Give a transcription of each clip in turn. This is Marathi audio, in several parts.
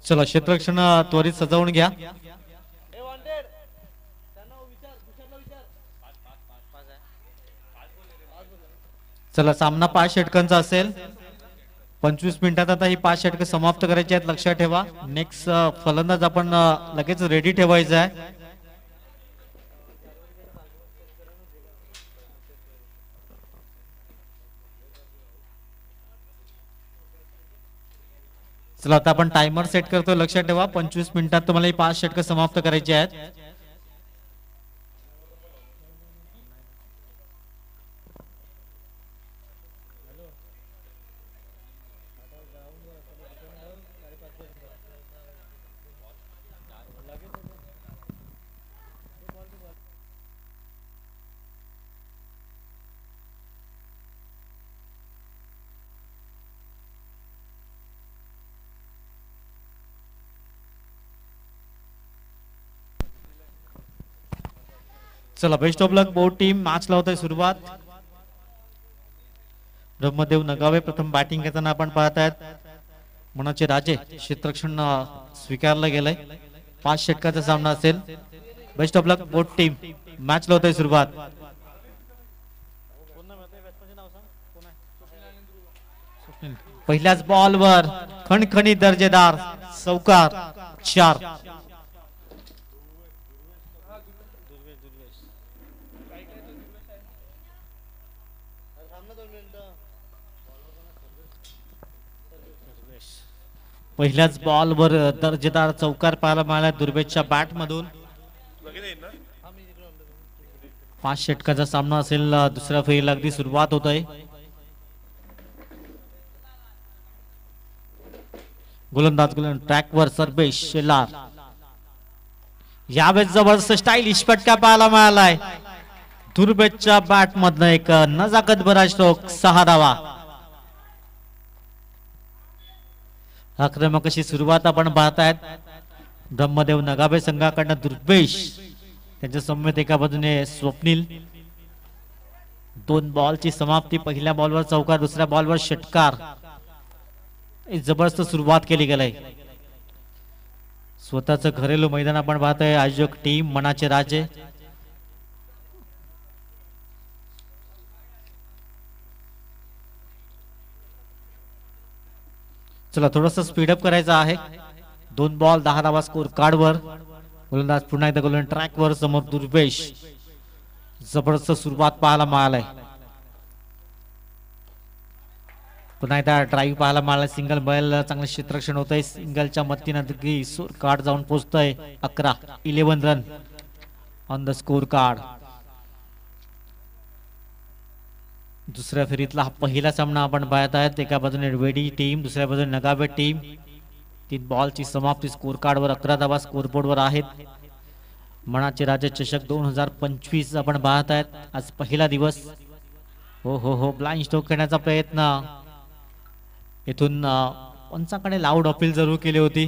चला क्षेत्ररक्षण त्वरित सजावून घ्या. चला सामना 5 षटकांचा असेल. 25 मिनिटात आता ही 5 षटकं समाप्त करायची आहेत. लक्षात ठेवा. नेक्स्ट फलंदाज आपण लगेच रेडी ठेवायचा आहे. चला आता आपण टायमर सेट करतो. लक्षात ठेवा 25 मिनिटात तुम्हाला ही 5 षटकं समाप्त करायची आहेत. चला best of luck both team. Match लावत आहे सुरुवात. ब्रह्मदेव नगावे प्रथम बॅटिंग करताना आपण पाहत आहेत. मनाचे राजे क्षेत्ररक्षण स्वीकारलं गेलंय. 5 षटकाचा सामना असेल. Best of luck both team. Match लावत आहे सुरुवात. पहिल्याच बॉलवर खणखणीत दर्जेदार चौकार. 4. पहिल्याच बॉलवर दर्जेदार चौकार पाहायला मिळाला दुर्बेच्या बॅट मधून. 5 षटकाचा सामना असेल. दुसऱ्या फेरीला अगदी सुरुवात होत आहे. गोलंदाज ट्रॅकवर सर्वेश शेलार. यावेळेस जबरदस्त स्टाईलिश फटका पाहायला मिळालाय. दुर्बेच्या बॅट मधनं एक नजाकत भरा स्ट्रोक. 6 धावा. आक्रमक अशी सुरुवात आपण पाहतायत. ब्रह्मदेव नगावे संघाकडनं दुर्बेश. त्यांच्या समवेत एका बाजूने स्वप्नील. 2 बॉलची समाप्ती. पहिल्या बॉलवर चौकार, दुसऱ्या बॉलवर षटकार. जबरदस्त सुरुवात केली गेली. स्वतःच घरेलू मैदान आपण पाहतोय. आयोजक टीम मनाचे राजे. चला थोडस स्पीडअप करायचं आहे. 2 बॉल 10 धावा स्कोर कार्डवर. गोलंदाज पुन्हा एकदा गोलंदाज ट्रॅकवर. समोर दुर्बेश. जबरदस्त सुरुवात पाहायला मिळालाय. पुन्हा एकदा ड्राईव्ह पाहायला मिळाला. सिंगल बैल. चांगलं क्षेत्ररक्षण होत आहे. सिंगलच्या मदतीने स्कोर कार्ड जाऊन पोहोचतोय. 11 run on the score card. दुसऱ्या फेरीतला हा पहिला सामना आपण पाहत आहेत. एका बाजूने वेडी टीम, दुसऱ्या बाजूने नगावे टीम. 3 बॉलची समाप्ती. स्कोर कार्डवर 11 धावा स्कोरबोर्डवर आहेत. मनाचे राजे चषक 2025 आपण पाहत आहेत. आज पहिला दिवस. हो ब्लाइंड स्ट्रोक खेळण्याचा प्रयत्न. इथून पंचाकडे लाऊड अपील जरूर केली होती,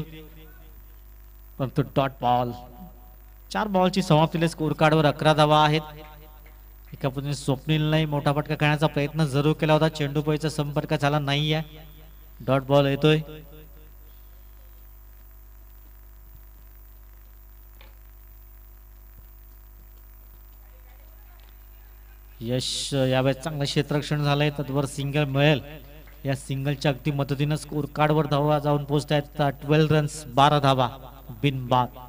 परंतु डॉट बॉल. 4 बॉलची समाप्तीला स्कोर कार्डवर 11 धावा आहेत. एका बाजूने स्वप्नीलने मोठा फटका खेळण्याचा प्रयत्न जरूर केला होता. चेंडूपळीचा संपर्क झाला नाहीये. डॉट बॉल येतोय. यश यावेळेस चांगलं क्षेत्ररक्षण झालंय. तत्वर सिंगल मिळेल. या सिंगलच्या अगदी मदतीनं स्कोर कार्डवर धावा जाऊन पोहोचतायत. 12 रन्स 12 धावा बिनबाद.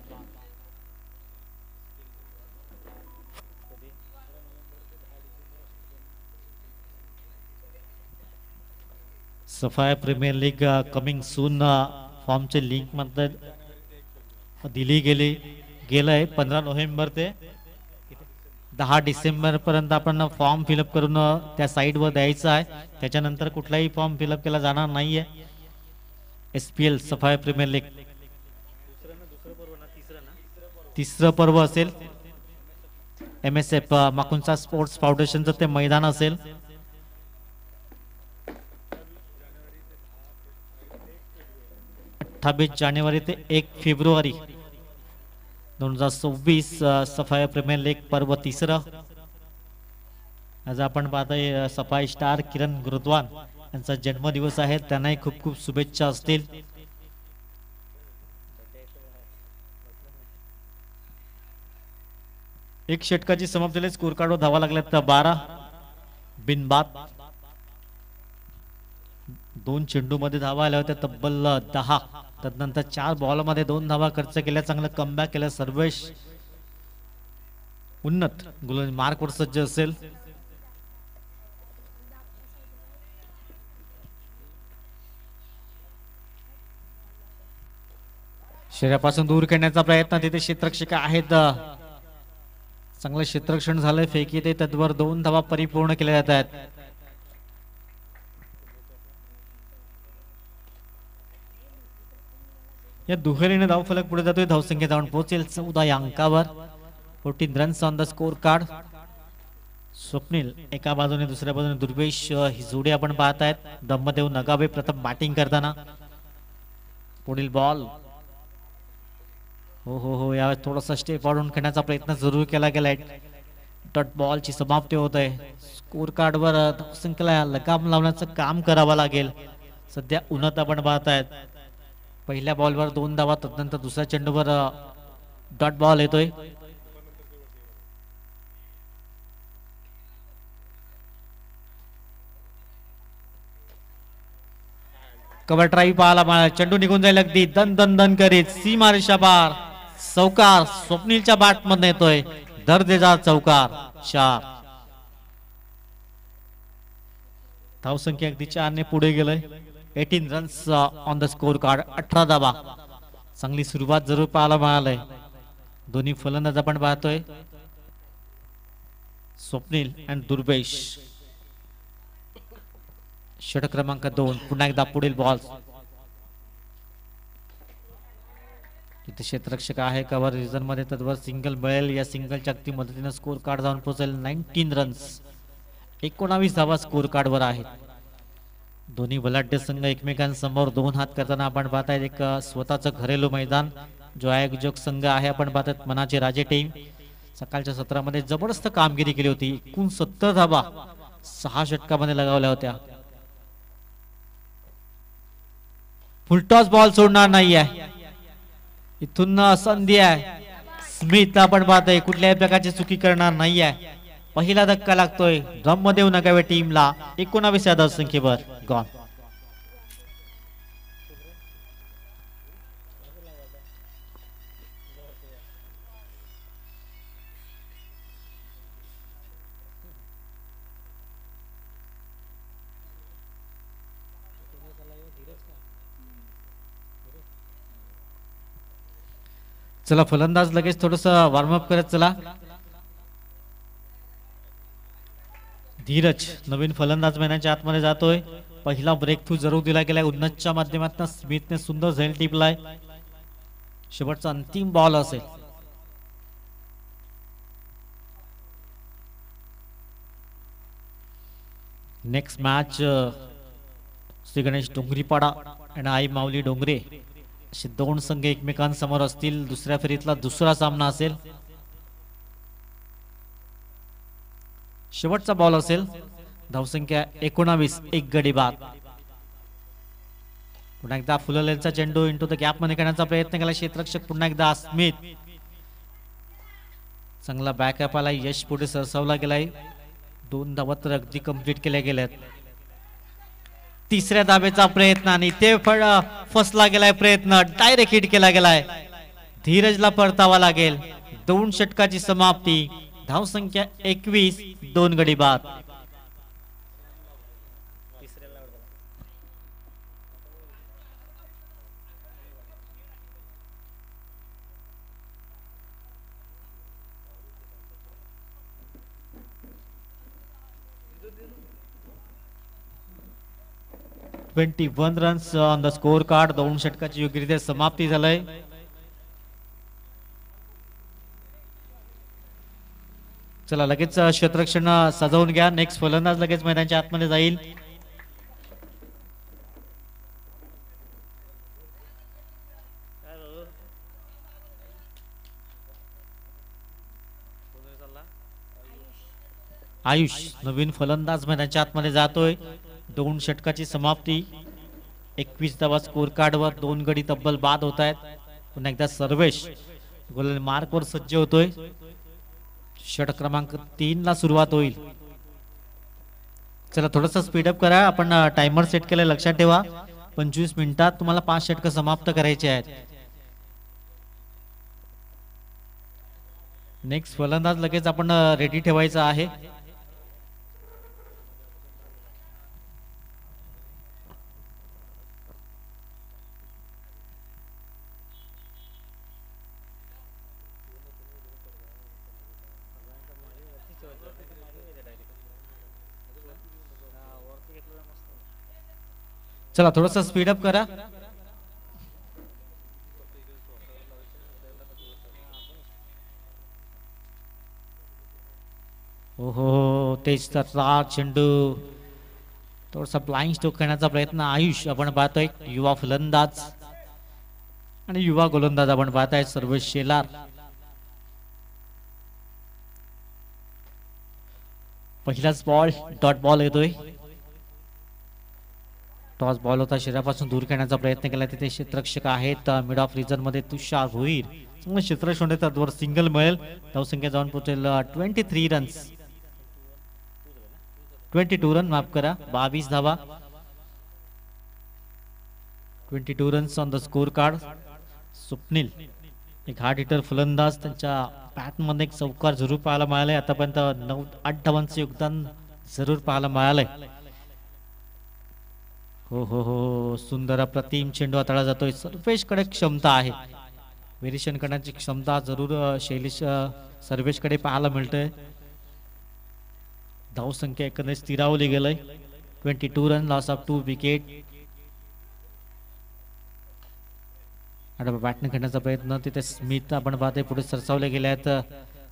सफाया प्रीमियर लीग कमिंग सून फॉर्मचे लिंक मध्ये दिली गेलंय. 15 नोव्हेंबर ते 10 डिसेंबर पर्यंत आपण फॉर्म फिलअप करून त्या साईट वर द्यायचा आहे. त्याच्यानंतर कुठलाही फॉर्म फिलअप केला जाणार नाहीये. SPL सफाया प्रीमियर लीग तिसरं पर्व असेल. MSF माकुंचा स्पोर्ट्स फाउंडेशनचं ते मैदान असेल. 28 जानेवारी ते 1 फेब्रुवारी 2026 सफाई प्रीमियर लीग पर्व 3. आज आपण पाहतोय सफाई स्टार किरण गुरुद्वान यांचा जन्मदिवस आहे. त्यांनाही खूप खूप शुभेच्छा असतील. एक षटकाची समाप्ती झाली. स्कोर कार्डवर धावा लागल्यात 12 बिनबाद. 2 चेंडू मध्ये धावा आल्या होत्या तब्बल 10. तदनंतर 4 बॉल मध्ये 2 धावा खर्च केल्या. चांगलं कमबॅक केलं. सर्वेश उन्नत गोलंदाज मार्कवर सज्ज असेल. शरीरापासून दूर करण्याचा प्रयत्न तिथे क्षेत्ररक्षक आहेत. चांगलं क्षेत्ररक्षण झालंय. फेकी ते तद्वर 2 धावा परिपूर्ण केल्या जात आहेत. या दुहेरीने धावफलक पुढे जातोय. धावसंख्या जाऊन पोहोचेल 14 या अंकावर. 14 runs on the score card. Swapnil एका बाजूने दुसऱ्या बाजूने दुर्वेश ही जोडी आपण पाहतायत. ब्रह्मदेव नगावे प्रथम बॅटिंग करताना. पुढील बॉल हो यावेळेस थोडासा स्टेप वाढून खेळण्याचा प्रयत्न जरूर केला गेलाय. डॉट बॉलची समाप्ती होत आहे. स्कोर कार्डवर धावसंख्येला लगाम लावण्याचं काम करावं लागेल. सध्या उन्नत आपण पाहतायत. पहिल्या बॉलवर 2 धावा. तदनंतर दुसऱ्या चेंडूवर डॉट बॉल येतोय. कव्हर ड्राईव्ह पाहायला. चेंडू निघून जाईल अगदी दन दन दन करीत. सीमा रेषा पार. चौकार स्वप्नीलच्या बॅट मध्ये येतोय. दर्जेदार चौकार. 4 धावसंख्या अगदी 4 ने पुढे गेलंय. 18 runs on the score card. 18 धावा. चांगली सुरुवात जरूर पाहायला मिळालंय. दोन्ही फलंदाज आपण पाहतोय. स्वप्नील आणि दुर्वेश. षटक क्रमांक 2. पुन्हा एकदा पुढील बॉल. इथे क्षेत्ररक्षक आहे कव्हर रिजन मध्ये. तद्वर सिंगल मिळेल. या सिंगलच्या अगदी मदतीने स्कोर कार्ड जाऊन पोहोचेल 19 रन्स. 19 धावा स्कोर कार्ड वर आहेत. दोन्ही बलाढ्य संघ एकमेकांसमोर 2 हात करताना आपण पाहताय. एक स्वतःच घरेलू मैदान. जो आयोजक संघ आहे आपण पाहतात मनाचे राजे टीम. सकाळच्या सत्रामध्ये जबरदस्त कामगिरी केली होती. 69 धावा 6 षटकामध्ये लगावल्या होत्या. फुलटॉस बॉल सोडणार नाहीये. इथून संधी आहे. स्मिथ आपण पाहतोय कुठल्याही प्रकारची चुकी करणार नाहीये. पहिला धक्का लागतोय ब्रह्मदेव नगावे टीमला. 19 या धावसंख्येवर गॉन. चला फलंदाज लगेच थोडस वॉर्मअप करत चला. धीरज नवीन फलंदाज मैदानाच्या आतमध्ये जातोय. पहिला ब्रेक थ्रू जरूर दिला गेलाय. उन्नतच्या माध्यमातून स्मिथने सुंदर झेल टिपलाय. शेवटचा अंतिम बॉल असेल. नेक्स्ट मॅच श्री गणेश डोंगरीपाडा आणि आई माऊली डोंगरे असे 2 संघ एकमेकांसमोर असतील. दुसऱ्या फेरीतला दुसरा सामना असेल. शेवटचा बॉल असेल. धावसंख्या 19. 1 गडी बाद. पुन्हा एकदा फुललेचा चेंडू इंटू द गॅप मध्ये करण्याचा प्रयत्न केला क्षेत्ररक्षक. पुन्हा एकदा स्मिथ. चांगला बॅकअप आला. यश पुढे सरसावला गेलाय. 2 धावा तर अगदी कंप्लीट केल्या गेल्यात. तिसऱ्या धाब्याचा प्रयत्न आणि ते फसला गेलाय प्रयत्न. डायरेक्ट हिट केला गेलाय. धीरजला परतावा लागेल. 2 षटकाची समाप्ती. धावसंख्या 21. 2 गडी बाद. One runs on the score card. 2 षटकाची योग्यरित्या समाप्ती झालंय. चला लगेच क्षेत्ररक्षण सजवून घ्या. नेक्स्ट फलंदाज लगेच मैदानाच्या आतमध्ये जाईल. आयुष नवीन फलंदाज मैदानाच्या आतमध्ये जातोय. 2 षटकाची समाप्ती. 21 धावा स्कोर कार्डवर. 2 गडी तब्बल बाद होत आहेत. पुन्हा एकदा सर्वेश गोल मार्कवर सज्ज होतोय. षटक क्रमांक 3 ला सुरुवात होईल. चला थोडंसं स्पीडअप करा. आपण टायमर सेट केलं, लक्षात ठेवा 25 मिनिटात तुम्हाला 5 षटक समाप्त करायचे आहेत. नेक्स्ट फलंदाज लगेच आपण रेडी ठेवायचा आहे. चला थोडंसं स्पीडअप करा. ओहो तेज चेंडू थोडासा ब्लाइंड स्ट्रोक करण्याचा प्रयत्न. आयुष आपण पाहतोय युवा फलंदाज आणि युवा गोलंदाज आपण पाहताय सर्वेश शेलार. पहिलाच बॉल डॉट बॉल येतोय. टॉस बॉल होता, शरीरापासून दूर करण्याचा प्रयत्न केला. तिथे क्षेत्ररक्षक आहेत मिड ऑफ रिजन मध्ये तुषार भोईर. चांगलं क्षेत्र शोधले तर सिंगल मिळेल. धावसंख्या जाऊन पोहोचेल 23 रन्स, 22 रन माफ करा, 22 धावा, 22 runs on the score card. Swapnil एक हार्ड हिटर फलंदाज, त्यांच्या बॅट मध्ये एक चौकार जरूर पाहायला मिळालाय. आतापर्यंत 9-8 धावांचे योगदान जरूर पाहायला मिळालंय. हो हो हो सुंदर अप्रतिम चेंडू हाताळला जातोय. सर्वेश कडे क्षमता आहे, व्हेरिएशन करण्याची क्षमता जरूर शैलेश सर्वेश कडे पाहायला मिळतंय. धावसंख्या एकंदरीत स्थिरावली गेलंय. 22 रन, लॉस ऑफ 2 विकेट. बॅटने खेळण्याचा प्रयत्न तिथे स्मिथ आपण पाहतोय पुढे सरसावले गेले आहेत.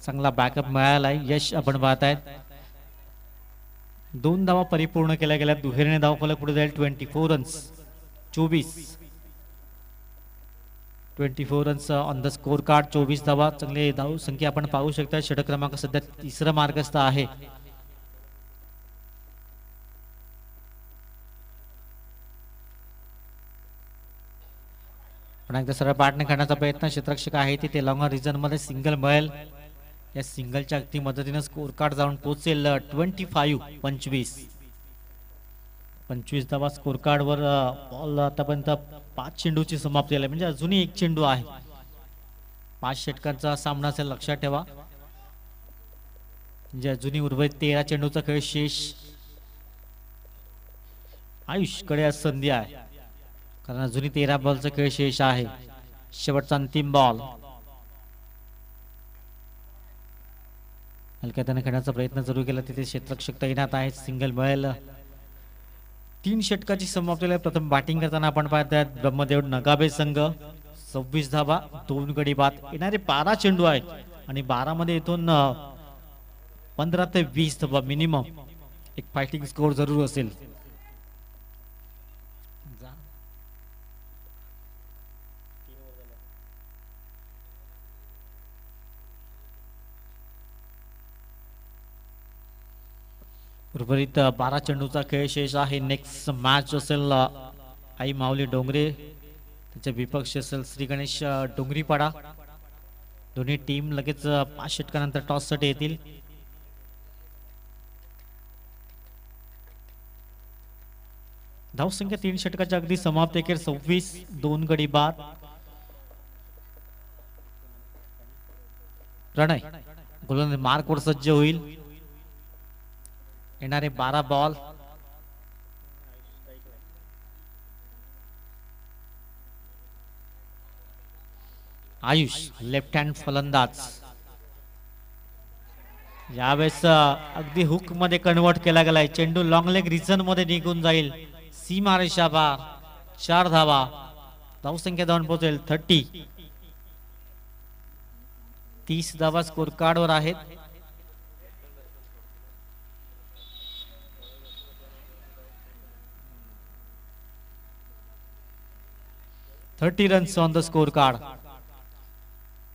चांगला बॅकअप मिळालाय. यश आपण पाहतायत 2 धावा परिपूर्ण केल्या गेल्या. दुहेरीने धावफलक पुढे जाईल. 24 runs, 24 runs on the score card, 24 धावा. चांगले धाव संख्या आपण पाहू शकता. षटक क्रमांक सध्या 3रा मार्गस्थ आहे. पण एकदा सरळ बॅटने खेळण्याचा प्रयत्न. क्षेत्ररक्षक आहे तिथे लॉंग रिजन मध्ये सिंगल मिळेल. या सिंगलच्या अगदी मदतीने स्कोर कार्ड जाऊन पोहोचेल 25 धावा स्कोर कार्ड वर. बॉल आतापर्यंत 5 चेंडूची समाप्ती झाली, म्हणजे अजूनही 1 चेंडू आहे. 5 षटकांचा सामना असेल, लक्षात ठेवा. म्हणजे अजूनही उर्वरित 13 चेंडूचा खेळ शेष. आयुष कडे आज संधी आहे, कारण अजूनही 13 बॉलचा खेळ शेष आहे. शेवटचा अंतिम बॉल. हलक्या त्याने खेळण्याचा प्रयत्न जरूर केला. तिथे क्षेत्ररक्षक तैनात आहेत. सिंगल मिळेल. 3 षटकाची समाप्ती. प्रथम बॅटिंग करताना आपण पाहतात ब्रह्मदेव नगाबे संघ. 26 धावा, 2 गडी बाद. येणारे 12 चेंडू आहेत आणि 12 मध्ये इथून 15 ते 20 धावा मिनिमम. एक फायटिंग स्कोर जरूर असेल. उर्वरित 12 चेंडूचा खेळ शेष आहे. नेक्स्ट मॅच असेल आई माऊली डोंगरे, त्याचे विपक्ष असेल श्री गणेश डोंगरीपाडा. दोन्ही टीम लगेच 5 षटकानंतर टॉस साठी येतील. धावसंख्या 3 षटकाच्या अगदी समाप्त. एकेर 26, 2 गडी बाद. प्रणय गोलंदाज मार्कवर सज्ज होईल. येणारे 12 बॉल. आयुष लेफ्ट हँड फलंदाज. यावेळेस अगदी हुक मध्ये कन्वर्ट केला गेलाय. चेंडू लॉंग लेग रिजन मध्ये निघून जाईल. सीमा रेषा पार. 4 धावा. धावसंख्या जाऊन पोहोचेल 30 धावा स्कोर कार्ड वर आहेत. 30 runs on the score card.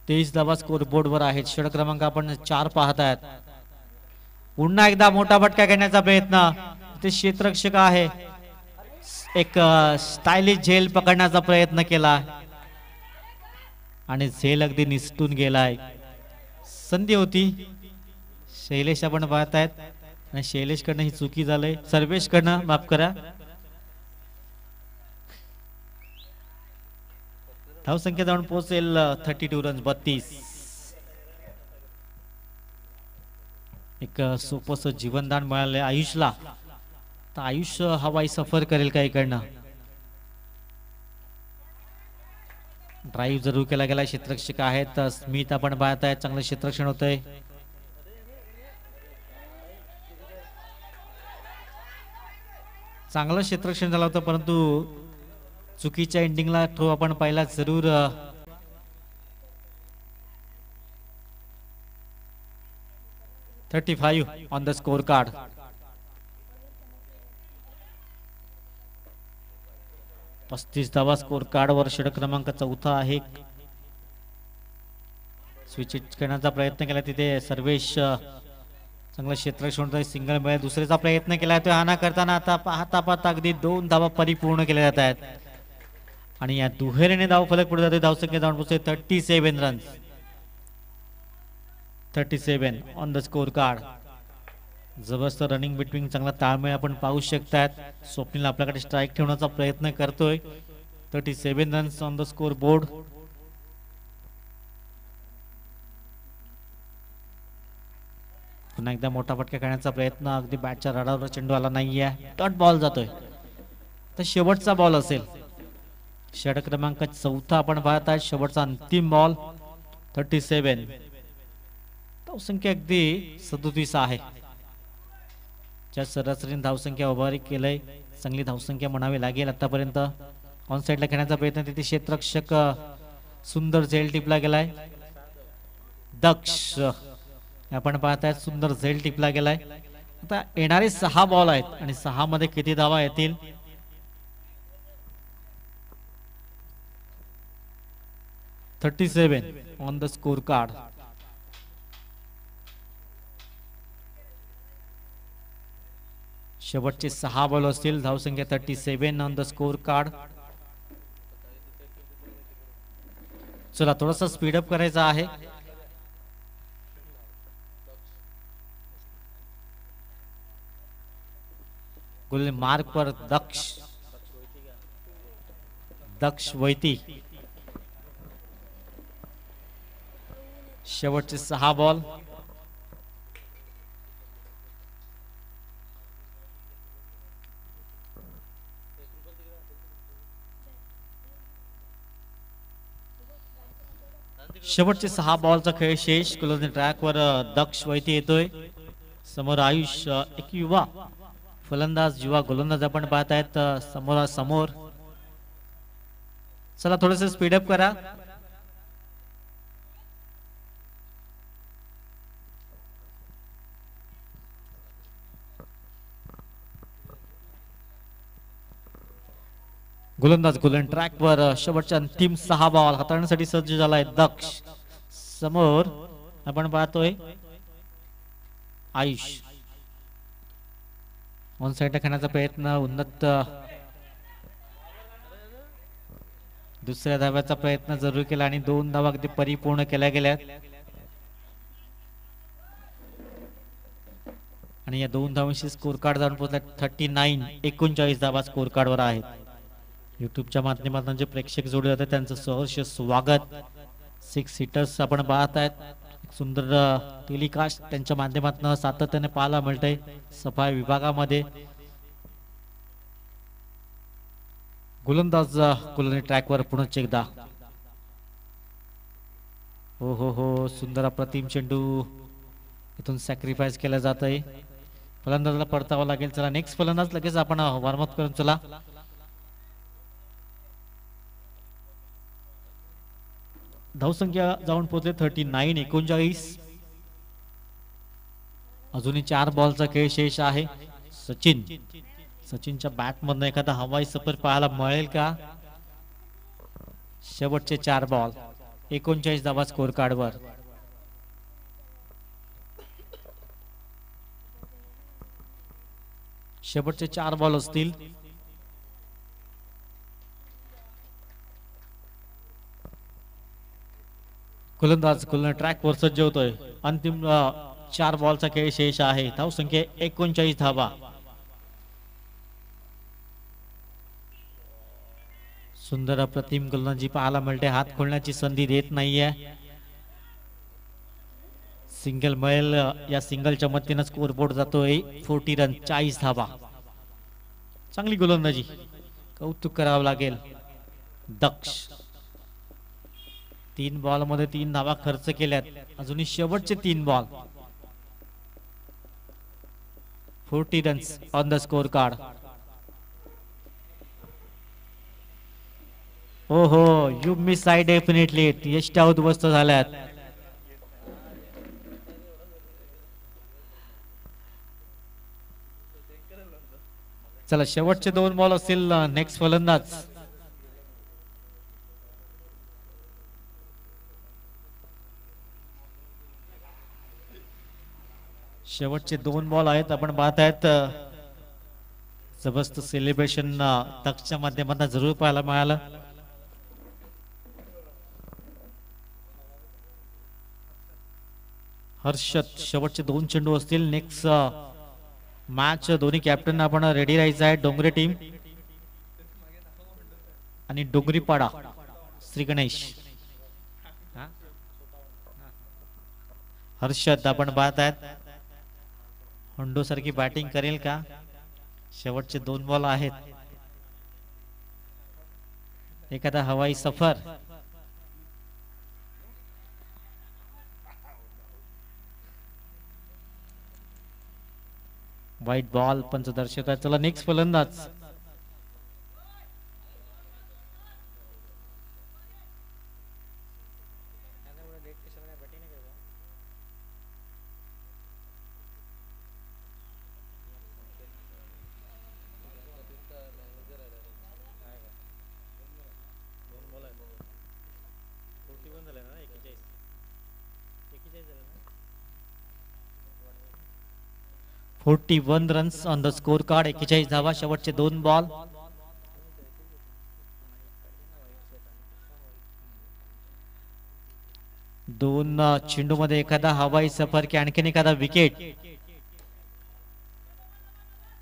23 धावा स्कोर बोर्ड वर आहेत. षटक क्रमांक आपण 4 पाहतायत. पुन्हा एकदा मोठा फटका घेण्याचा प्रयत्न. ते क्षेत्ररक्षक आहे. एक स्टायलिश झेल पकडण्याचा प्रयत्न केला आणि झेल अगदी निसटून गेलाय. संधी होती शैलेश आपण पाहतायत आणि शैलेश कडनं ही चुकी झालंय. सर्वेश कडनं माफ करा. धावसंख्या जाऊन पोहोचेल 32 रन 32. एक सोपस जीवनदान मिळालंय आयुषला. तर आयुष हवाई सफर करेल का इकडनं. ड्राईव्ह जरूर केला गेला. क्षेत्ररक्षक आहेत स्मित आपण पाहत आहेत. चांगलं क्षेत्ररक्षण होतंय. चांगलं क्षेत्ररक्षण झालं होतं परंतु चुकीच्या एंडिंगला तो आपण पाहिला जरूर. 35 ऑन द स्कोर कार्ड. पस्तीस धावा स्कोर कार्ड वर. षटक क्रमांक 4 आहे. स्विच करण्याचा प्रयत्न केला तिथे सर्वेश. चांगलं क्षेत्ररक्षण सिंगल मिळेल. दुसऱ्याचा प्रयत्न केला तो हाना करताना आता पाहता पाहता अगदी 2 धावा परिपूर्ण केल्या जात आहेत आणि या दुहेरीने धाव फलक पुढे जाते. धावसंख्या जाऊन पोहोचते 37 runs. 37 on the score card. जबरदस्त रनिंग बिटवीन. चांगला ताळमेळ आपण पाहू शकतात. स्वप्नील आपल्याकडे स्ट्राईक ठेवण्याचा प्रयत्न करतोय. 37 runs on the score board. पुन्हा एकदा मोठा फटका करण्याचा प्रयत्न. अगदी बॅटच्या रडावर चेंडू आला नाहीये. डॉट बॉल जातोय. तर शेवटचा बॉल असेल. षटक क्रमांक 4 आपण पाहत आहे. शेवटचा अंतिम बॉल. 37. धावसंख्या अगदी 37 आहे. ज्या सरासरीने धावसंख्या उभारी केलंय चांगली धावसंख्या म्हणावी लागेल आतापर्यंत. ऑन साइडला खेळण्याचा प्रयत्न तिथे क्षेत्ररक्षक सुंदर झेल टिपला गेलाय. दक्ष आपण पाहताय सुंदर झेल टिपला गेलाय. आता येणारे 6 बॉल आहेत आणि 6 मध्ये किती धावा येतील. $37 ऑन द स्कोर कार्ड. शेवटचे 6 बॉल असतील. धावसंख्या 37 ऑन द स्कोर कार्ड. चला थोडासा स्पीडअप करायचा आहे. गोल मार्क पर दक्ष वैती. शेवटचे 6 बॉल. शेवटचे 6 बॉलचा खेळ शेष. ट्रॅकवर दक्ष वैती येतोय. समोर आयुष एक युवा फलंदाज युवा गोलंदाज आपण पाहत आहेत समोर. चला थोडस स्पीडअप करा. गोलंदाज गोलंद ट्रॅकवर. शेवटच्या अंतिम 6 बॉल हाताळण्यासाठी सज्ज झालाय दक्ष. समोर आपण पाहतोय आयुष. ऑन साइडला खेळण्याचा प्रयत्न. उन्नत दुसऱ्या धाव्याचा प्रयत्न जरूर केला आणि 2 धावा अगदी परिपूर्ण केल्या गेल्या आणि या 2 धावांशी स्कोर कार्ड जाऊन पोहोचला 39 धावा स्कोर कार्ड वर आहेत. युट्यूबच्या माध्यमातून जे प्रेक्षक जोडले जातात त्यांचं सहर्ष स्वागत. 6 सीटर्स आपण पाहत आहेत. सुंदर टेलिकास्ट त्यांच्या माध्यमातून सातत्याने पाहायला मिळतंय सफाई विभागामध्ये. गोलंदाज गोलंदाज ट्रॅकवर पुन्हा एकदा. हो सुंदर अप्रतिम चेंडू इथून सॅक्रिफाईस केला जात आहे. फलंदाजाला परतावं लागेल. चला नेक्स्ट फलंदाज लगेच आपण वॉर्मअप करून चला. धावसंख्या जाऊन पोहोचले 39. अजूनही 4 बॉलचा खेळ शेष आहे. सचिनच्या बॅट मधून एखादा हवाई सफर पाहायला मिळेल का. शेवटचे 4 बॉल. 39 धावा स्कोर कार्ड वर. शेवटचे 4 बॉल असतील. गोलंदाज गोलंदाज ट्रॅक वर सज्ज होतोय. अंतिम 4 बॉलचा खेळ शेष आहे. धावसंख्या 39 धावा. सुंदर अप्रतिम गोलंदाजी पाहायला मिळते. हात खोलण्याची संधी देत नाहीये. सिंगल मिळेल. या सिंगलच्या मदतीने स्कोर बोर्ड जातोय 40 रन 40 धावा. चांगली गोलंदाजी, कौतुक करावं लागेल. दक्ष 3 बॉल मध्ये 3 धावा खर्च केल्यात. अजूनही शेवटचे 3 ball. 40 runs on the score card. हो हो, यू मिस आय डेफिनेटली. यष्ट उद्ध्वस्त झाल्यात. चला शेवटचे 2 बॉल असतील. नेक्स्ट फलंदाज शेवटचे 2 बॉल आहेत. आपण पाहत आहेत जबरदस्त सेलिब्रेशन तक्षच्या माध्यमातून जरूर पाहायला मिळालं. हर्षद शेवटचे 2 चेंडू असतील. नेक्स्ट मॅच दोन्ही कॅप्टन आपण रेडी राहायचं आहे. डोंगरे टीम आणि डोंगरीपाडा श्री गणेश. हर्षद आपण पाहत आहेत होंडो सारखी बॅटिंग करेल का. शेवटचे 2 बॉल आहेत. एखादा हवाई सफर. वाईट बॉल पंच दर्शवत आहे. चला नेक्स्ट फलंदाज .41 runs on the score card. 41 धावा. शेवटचे 2 बॉल. दोन चेंडू मध्ये एखादा हवाई सफर की आणखीन एखादा विकेट.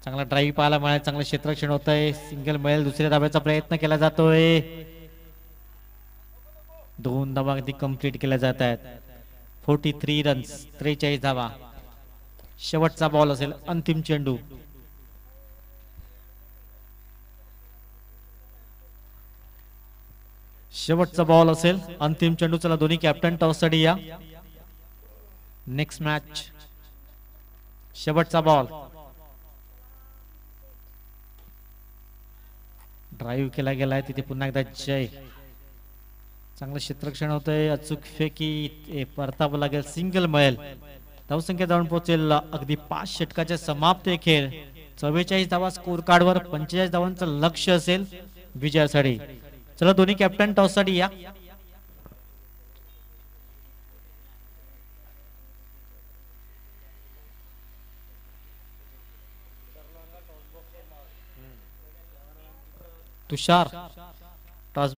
चांगला ड्राईव्ह पाहायला मिळाला. चांगलं क्षेत्ररक्षण होत आहे. सिंगल मिळेल. दुसऱ्या धाब्याचा प्रयत्न केला जातोय. 2 धावा अगदी कंप्लीट केल्या जात आहेत. 43 रन्स 43 धावा. शेवटचा बॉल असेल. अंतिम चेंडू. शेवटचा बॉल असेल. अंतिम चेंडू. चला दोन्ही कॅप्टन टॉस साठी या. नेक्स्ट मॅच शेवटचा बॉल. ड्राईव्ह केला गेलाय. तिथे पुन्हा एकदा जय. चांगलं क्षेत्ररक्षण होतंय. अचूक फेकी. परतावं लागेल. सिंगल मिळेल. धावसंख्या जाऊन पोहोचेल अगदी 5 षटकाच्या समाप्ती खेळ. 44 धावा स्कोर कार्ड वर. 45 धावांचं लक्ष असेल विजयासाठी. चला दोन्ही कॅप्टन टॉस साठी या. तुषार टॉस.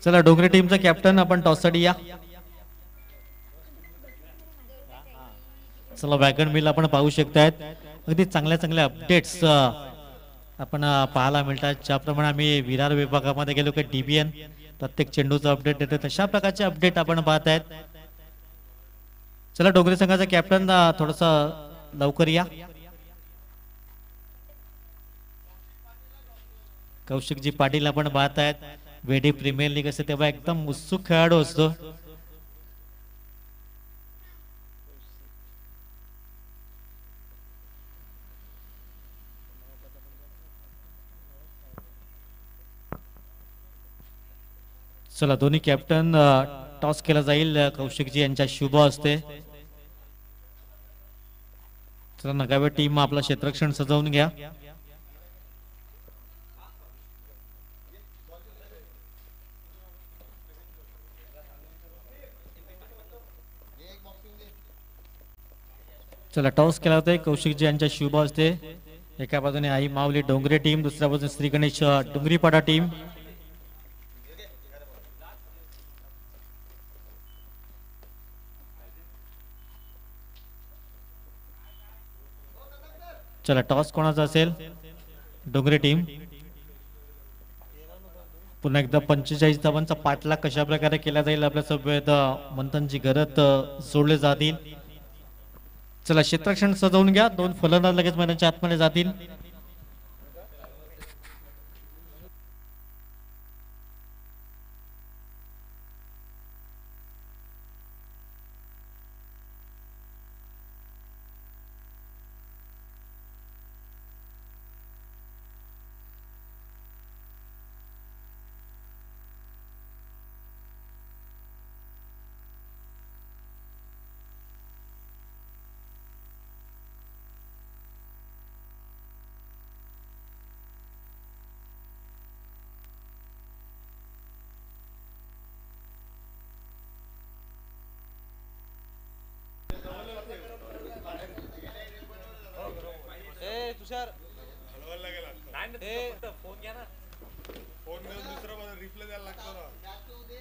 चला डोंगरे टीमचा कॅप्टन आपण टॉस साठी या. चला वॅगन मिल आपण पाहू शकतायत. अगदी चांगल्या चांगल्या अपडेट्स आपण पाहायला मिळतात. ज्याप्रमाणे आम्ही विरार विभागामध्ये गेलो की डीबीएन प्रत्येक चेंडूचा अपडेट देतो, तशा प्रकारचे अपडेट आपण पाहत आहेत. चला डोंगरे संघाचा कॅप्टन थोडासा लवकर या. कौशिकजी पाटील आपण पाहत आहेत. वेडी प्रीमियर लीग असते तेव्हा एकदम उत्सुक खेळाडू असतो. चला दोन्ही कॅप्टन टॉस केला जाईल. कौशिकजी यांच्या शुभ असते. चला नगावे टीम आपला क्षेत्ररक्षण सजवून घ्या. चला टॉस केला होता. कौशिकजी यांच्या शुभ असते. एका बाजूने आई माऊली डोंगरे टीम, दुसऱ्या बाजूने श्री गणेश डोंगरीपाडा टीम. चला टॉस कोणाचा असेल? डोंगरे टीम. पुन्हा एकदा 45 धावांचा पाठलाग कशा प्रकारे केला जाईल आपल्या सभेत मंथनची घरत सोडले जातील. चला क्षेत्ररक्षण सजवून घ्या. 2 फलंदाज लगेच मैदानाच्या आतमध्ये जातील.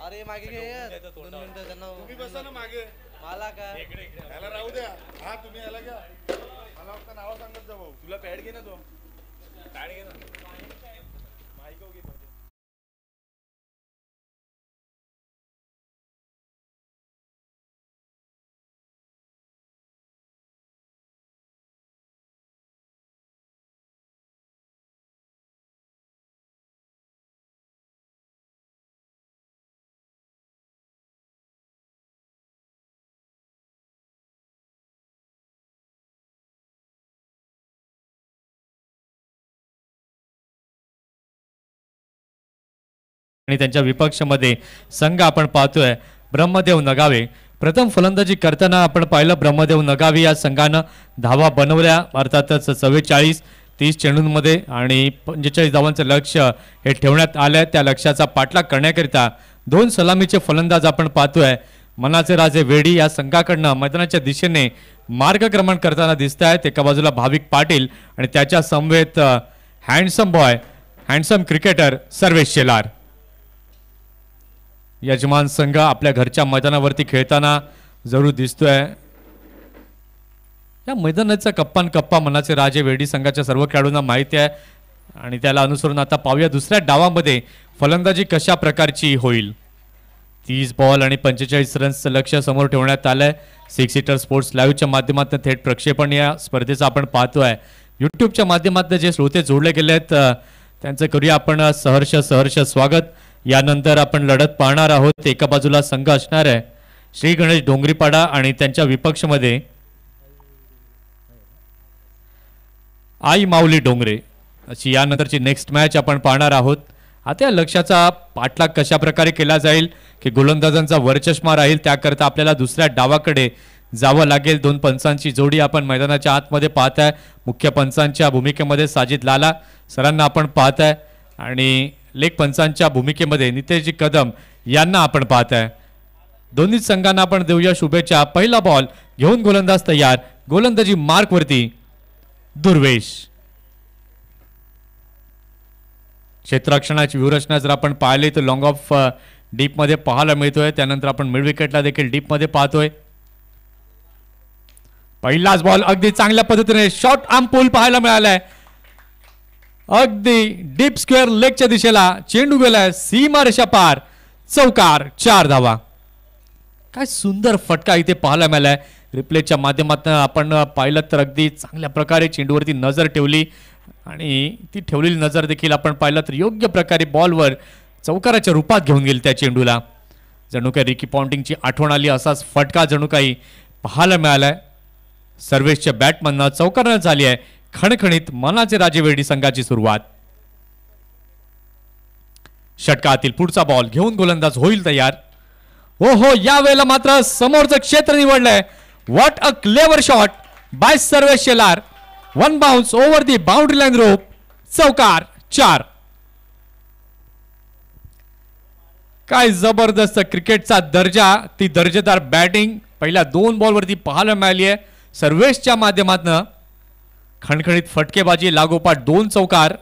अरे मागे घे यार 2 मिनिटं त्यांना तुम्ही बसा ना मागे मला काय याला राहू द्या. हा तुम्ही याला घ्या. मला फक्त नाव सांगत जा भाऊ. तुला पॅड घे ना. तो पॅड घे ना. माईक घे. आणि त्यांच्या विपक्षामध्ये संघ आपण पाहतोय ब्रह्मदेव नगावे. प्रथम फलंदाजी करताना आपण पाहिलं ब्रह्मदेव नगावे या संघानं धावा बनवल्या अर्थातच 44-30 चेंडूंमध्ये आणि 45 धावांचं लक्ष्य हे ठेवण्यात आलंय. त्या लक्ष्याचा पाठलाग करण्याकरिता 2 सलामीचे फलंदाज आपण पाहतोय. मनाचे राजे वेडी या संघाकडनं मैदानाच्या दिशेने मार्गक्रमण करताना दिसत आहेत. एका बाजूला भाविक पाटील आणि त्याच्या समवेत handsome boy handsome cricketer Sarvesh Shelar. यजमान संघ आपल्या घरच्या मैदानावरती खेळताना जरूर दिसतोय. या मैदानाचा कप्पान कप्पा मनाचे राजे वेडी संघाच्या सर्व खेळाडूंना माहिती आहे आणि त्याला अनुसरून आता पाहूया दुसऱ्या डावामध्ये फलंदाजी कशा प्रकारची होईल. 30 बॉल आणि 45 रन्सचं लक्ष्य समोर ठेवण्यात आलंय. 6 सीटर स्पोर्ट्स लाईव्हच्या माध्यमातून थेट प्रक्षेपण या स्पर्धेचं आपण पाहतोय. यूट्यूबच्या माध्यमातून जे श्रोते जोडले गेले आहेत त्यांचं करूया आपण सहर्ष स्वागत. यानंतर आपण लढत पाहणार आहोत. एका बाजूला संघ असणार आहे श्री गणेश डोंगरीपाडा आणि त्यांच्या विपक्षमध्ये आई माऊली डोंगरे अशी यानंतरची नेक्स्ट मॅच आपण पाहणार आहोत. आता या लक्ष्याचा पाठलाग कशा प्रकारे केला जाईल की गोलंदाजांचा वरचष्मा राहील त्याकरता आपल्याला दुसऱ्या डावाकडे जावं लागेल. 2 पंचांची जोडी आपण मैदानाच्या आतमध्ये पाहताय. मुख्य पंचांच्या भूमिकेमध्ये साजिद लाला सरांना आपण पाहताय आणि लेग पंचांच्या भूमिकेमध्ये नितेशजी कदम यांना आपण पाहताय. दोन्ही संघांना आपण देऊया शुभेच्छा. पहिला बॉल घेऊन गोलंदाज तयार. गोलंदाजी मार्कवरती दुर्वेश. क्षेत्ररक्षणाची व्यूहरचना जर आपण पाहिली तर लॉंग ऑफ डीप मध्ये पाहायला मिळतोय. त्यानंतर आपण मिड विकेटला देखील डीप मध्ये पाहतोय. पहिलाच बॉल अगदी चांगल्या पद्धतीने शॉर्ट आर्म पुल पाहायला मिळालाय. अगदी डीप स्क्वेअर लेगच्या दिशेला चेंडू गेलाय सीमा रेषा पार. चौकार. 4 धावा. काय सुंदर फटका इथे पाहायला मिळालाय. रिप्लेच्या माध्यमातून आपण पाहिलं तर अगदी चांगल्या प्रकारे चेंडूवरती नजर ठेवली आणि ती ठेवलेली नजर देखील आपण पाहिलं तर योग्य प्रकारे बॉलवर चौकाराच्या रूपात घेऊन गेली त्या चेंडूला. जणू काही रिकी पॉन्टिंगची आठवण आली असाच फटका जणू काही पाहायला मिळालाय. सर्वेशच्या बॅटमधनं चौकारानं झाली आहे खणखणीत मनाचे राजे वेडी संघाची सुरुवात. षटकातील पुढचा बॉल घेऊन गोलंदाज होईल तयार. हो या वेळेला मात्र समोरचं क्षेत्र निवडलंय. What a clever shot by Sarvesh Shelar. 1 bounce over the boundary line rope. चौकार. 4. काय जबरदस्त क्रिकेटचा दर्जा. ती दर्जेदार बॅटिंग पहिल्या 2 बॉलवरती पाहायला मिळाली आहे सर्वेशच्या माध्यमातून. खणखणीत फटकेबाजी लागोपाठ 2 चौकार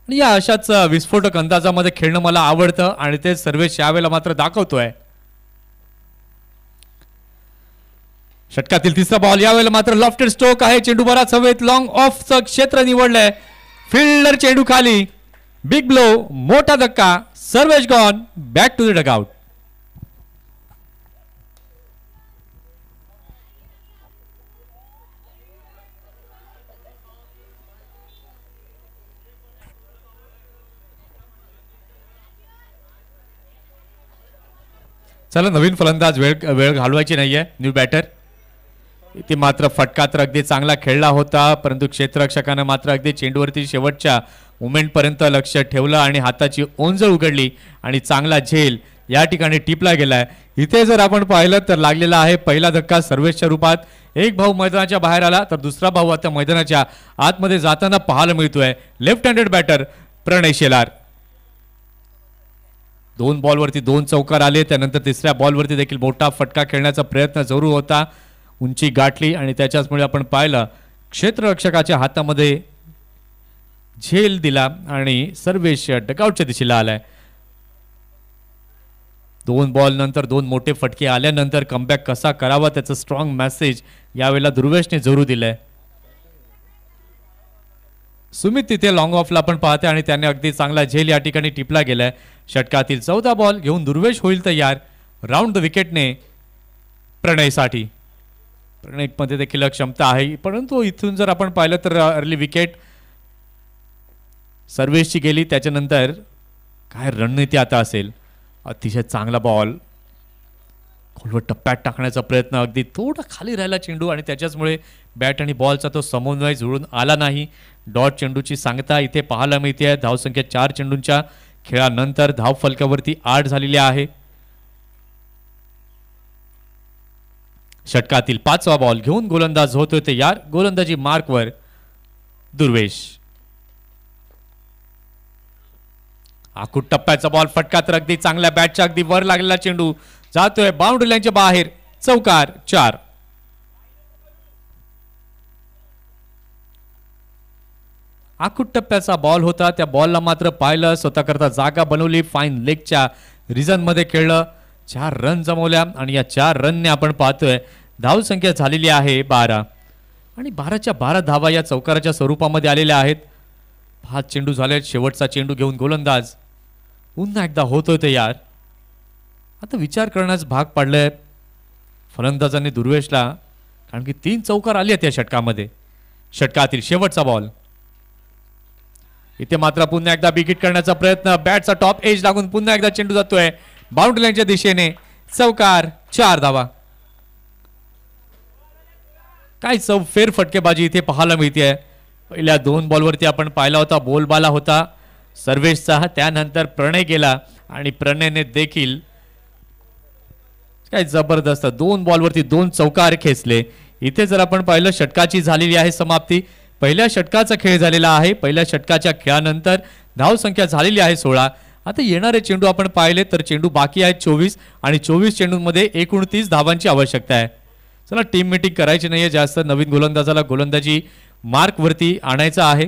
आणि या अशाच विस्फोटक अंदाजामध्ये खेळणं मला आवडतं आणि ते सर्वेश यावेळेला मात्र दाखवतोय. षटकातील तिसरा बॉल यावेळेला मात्र लॉफ्टेड स्ट्रोक आहे. चेंडू बराच हवेत लॉंग ऑफचं क्षेत्र निवडलंय. फिल्डर चेंडू खाली. बिग ब्लो, मोठा धक्का. Sarvesh gone. Back to the dugout. चला नवीन फलंदाज वेळ घालवायची नाहीये. New batter. इथे मात्र फटका तर अगदी चांगला खेळला होता परंतु क्षेत्ररक्षकानं मात्र अगदी चेंडूवरती शेवटच्या मोमेंट पर्यंत लक्ष ठेवलं आणि हाताची ओंजळ उघडली आणि चांगला झेल या ठिकाणी टिपला गेलाय. इथे जर आपण पाहिलं तर लागलेला आहे पहिला धक्का सर्वेशच्या रूपात. एक भाऊ मैदानाच्या बाहेर आला तर दुसरा भाऊ आता मैदानाच्या आतमध्ये जाताना पाहायला मिळतोय. लेफ्ट हँडेड बॅटर प्रणय शेलार. 2 बॉलवरती 2 चौकार आले. त्यानंतर तिसऱ्या बॉलवरती देखील मोठा फटका खेळण्याचा प्रयत्न जरूर होता. उंची गाठली आणि त्याच्याचमुळे आपण पाहिलं क्षेत्ररक्षकाच्या हातामध्ये झेल दिला आणि सर्वेश डगआउटच्या दिशेला आलाय. 2 बॉल नंतर 2 मोठे फटके आल्यानंतर कमबॅक कसा करावा त्याचं स्ट्रॉंग मेसेज यावेळेला दुर्वेशने जरूर दिलंय. सुमित तिथे लॉंग ऑफला पण पाहते आणि त्याने अगदी चांगला झेल या ठिकाणी टिपला गेलाय. षटकातील 14 बॉल घेऊन दुर्वेश होईल तयार. Round the विकेटने प्रणयसाठी. प्रणयमध्ये देखील क्षमता आहे परंतु इथून जर आपण पाहिलं तर अर्ली विकेट सर्वेशची गेली. त्याच्यानंतर काय रणनीती आता असेल. अतिशय चांगला बॉल खोलवर टप्प्यात टाकण्याचा प्रयत्न. अगदी थोडा खाली राहिला चेंडू आणि त्याच्याचमुळे बॅट आणि बॉलचा तो समन्वय जुळून आला नाही. डॉट चेंडूची सांगता इथे पाहायला मिळते. धावसंख्या 4 चेंडूंच्या खेळानंतर धाव फलकावरती 8 झालेली आहे. षटकातील 5वा बॉल घेऊन गोलंदाज होतोय ते यार. गोलंदाजी मार्कवर दुर्वेश. आखूट टप्प्याचा बॉल फटका तर अगदी चांगल्या बॅटच्या अगदी वर लागलेला चेंडू जातोय बाउंड्री लाईनच्या बाहेर. चौकार 4. आखूट टप्प्याचा बॉल होता. त्या बॉलला मात्र पाहिलं स्वतः करता जागा बनवली. फाईन लेगच्या रिझन मध्ये खेळलं. 4 रन जमवल्या आणि या 4 रनने आपण पाहतोय धाव संख्या झालेली आहे 12 आणि 12च्या 12 धावा या चौकाराच्या स्वरूपामध्ये आलेल्या आहेत. 5 चेंडू झाले. शेवटचा चेंडू घेऊन गोलंदाज पुन्हा एकदा होतोय ते यार. आता विचार करण्यास भाग पडलंय फलंदाजांनी दुर्वेशला कारण की 3 चौकार आले आहेत या षटकामध्ये. षटकातील शेवटचा बॉल. इथे मात्र पुन्हा एकदा बिगिट करण्याचा प्रयत्न. बॅटचा टॉप एज लागून पुन्हा एकदा चेंडू जातोय बाउंड्री लाईनच्या दिशेने. चौकार 4 धावा. काय फेर फटकेबाजी इथे पाहायला मिळते. पहिल्या 2 बॉलवरती आपण पाहिला होता बोलबाला होता सर्वेशचा. त्यानंतर प्रणय गेला आणि प्रणयने देखील काय जबरदस्त 2 बॉलवरती 2 चौकार खेचले. इथे जर आपण पाहिलं षटकाची झालेली आहे समाप्ती. पहिल्या षटकाचा खेळ झालेला आहे. पहिल्या षटकाच्या खेळानंतर धाव संख्या झालेली आहे 16. आता येणारे चेंडू आपण पाहिले तर चेंडू बाकी आहेत 24 आणि 24 चेंडूंमध्ये 29 धावांची आवश्यकता आहे. चला टीम मीटिंग करायची नाहीये जास्त. नवीन गोलंदाजाला गोलंदाजी मार्क वरती आणायचं आहे.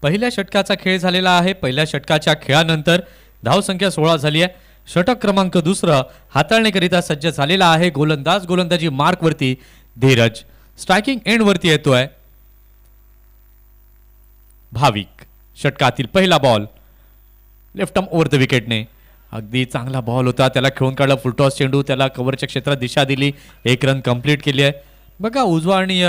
पहिल्या षटकाचा खेळ झालेला आहे. पहिल्या षटकाच्या खेळानंतर धाव संख्या 16 झाली आहे. षटक क्रमांक 2 हाताळण्याकरिता सज्ज झालेला आहे. गोलंदाज गोलंदाजी मार्क वरती धीरज. स्ट्रायकिंग एंड वरती येतोय भाविक. षटकातील पहिला ball left arm over the विकेटने. अगदी चांगला बॉल होता. त्याला खेळून काढला फुलटॉस चेंडू. त्याला कव्हरच्या क्षेत्रात दिशा दिली. 1 रन कंप्लीट केली आहे. बघा उजवा आणि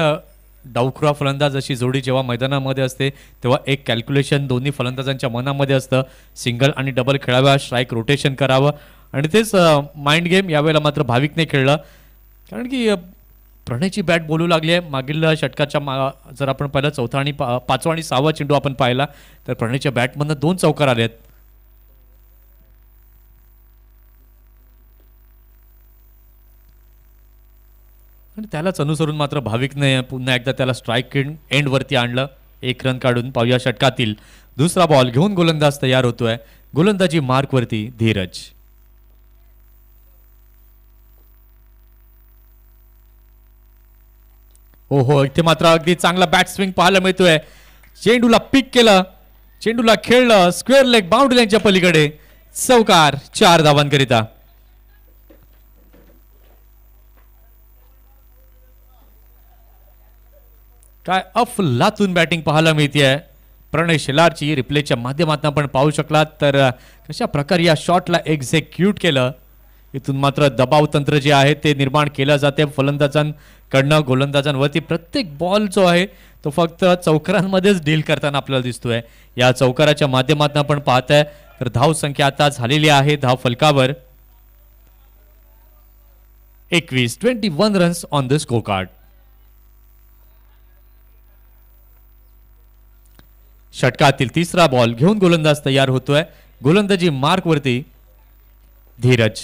डावखुरा फलंदाज अशी जोडी जेव्हा मैदानामध्ये असते तेव्हा एक कॅल्क्युलेशन दोन्ही फलंदाजांच्या मनामध्ये असतं. सिंगल आणि डबल खेळाव्या, स्ट्राईक रोटेशन करावं आणि तेच माइंड गेम यावेळेला मात्र भाविकने खेळलं. कारण की प्रणयची बॅट बोलू लागली आहे. मागील षटकाच्या जर आपण पाहिलं चौथा आणि पाचवा आणि सहावा चेंडू आपण पाहिला तर प्रणयच्या बॅटमधनं 2 चौकार आले आहेत. आणि त्यालाच अनुसरून मात्र भाविकने पुन्हा एकदा त्याला स्ट्राईक एंड वरती आणलं. 1 रन काढून पाहूया षटकातील दुसरा बॉल घेऊन गोलंदाज तयार होतोय. गोलंदाजी मार्क वरती धीरज. हो इथे मात्र अगदी चांगला बॅट स्विंग पाहायला मिळतोय. चेंडूला पिक केलं, चेंडूला खेळलं, स्क्वेअर लेग बाउंड्री लाईनच्या पलीकडे चौकार. 4 धावांकरिता. काय अफलातून बॅटिंग पाहायला मिळते प्रणय शेलारची. रिप्लेच्या माध्यमातून आपण पाहू शकलात तर कशा प्रकारे या शॉटला एक्झिक्यूट केलं. इथून मात्र दबाव तंत्र जे आहे ते निर्माण केलं जाते फलंदाजांकडनं गोलंदाजांवरती. प्रत्येक बॉल जो आहे तो फक्त चौकारांमध्येच डील करताना आपल्याला दिसतोय. या चौकाराच्या माध्यमातून आपण पाहताय तर धाव संख्या आता झालेली आहे धाव फलकावर 21 runs on the score card. षटकातील तिसरा बॉल घेऊन गोलंदाज तयार होतोय. गोलंदाजी मार्क वरती धीरज.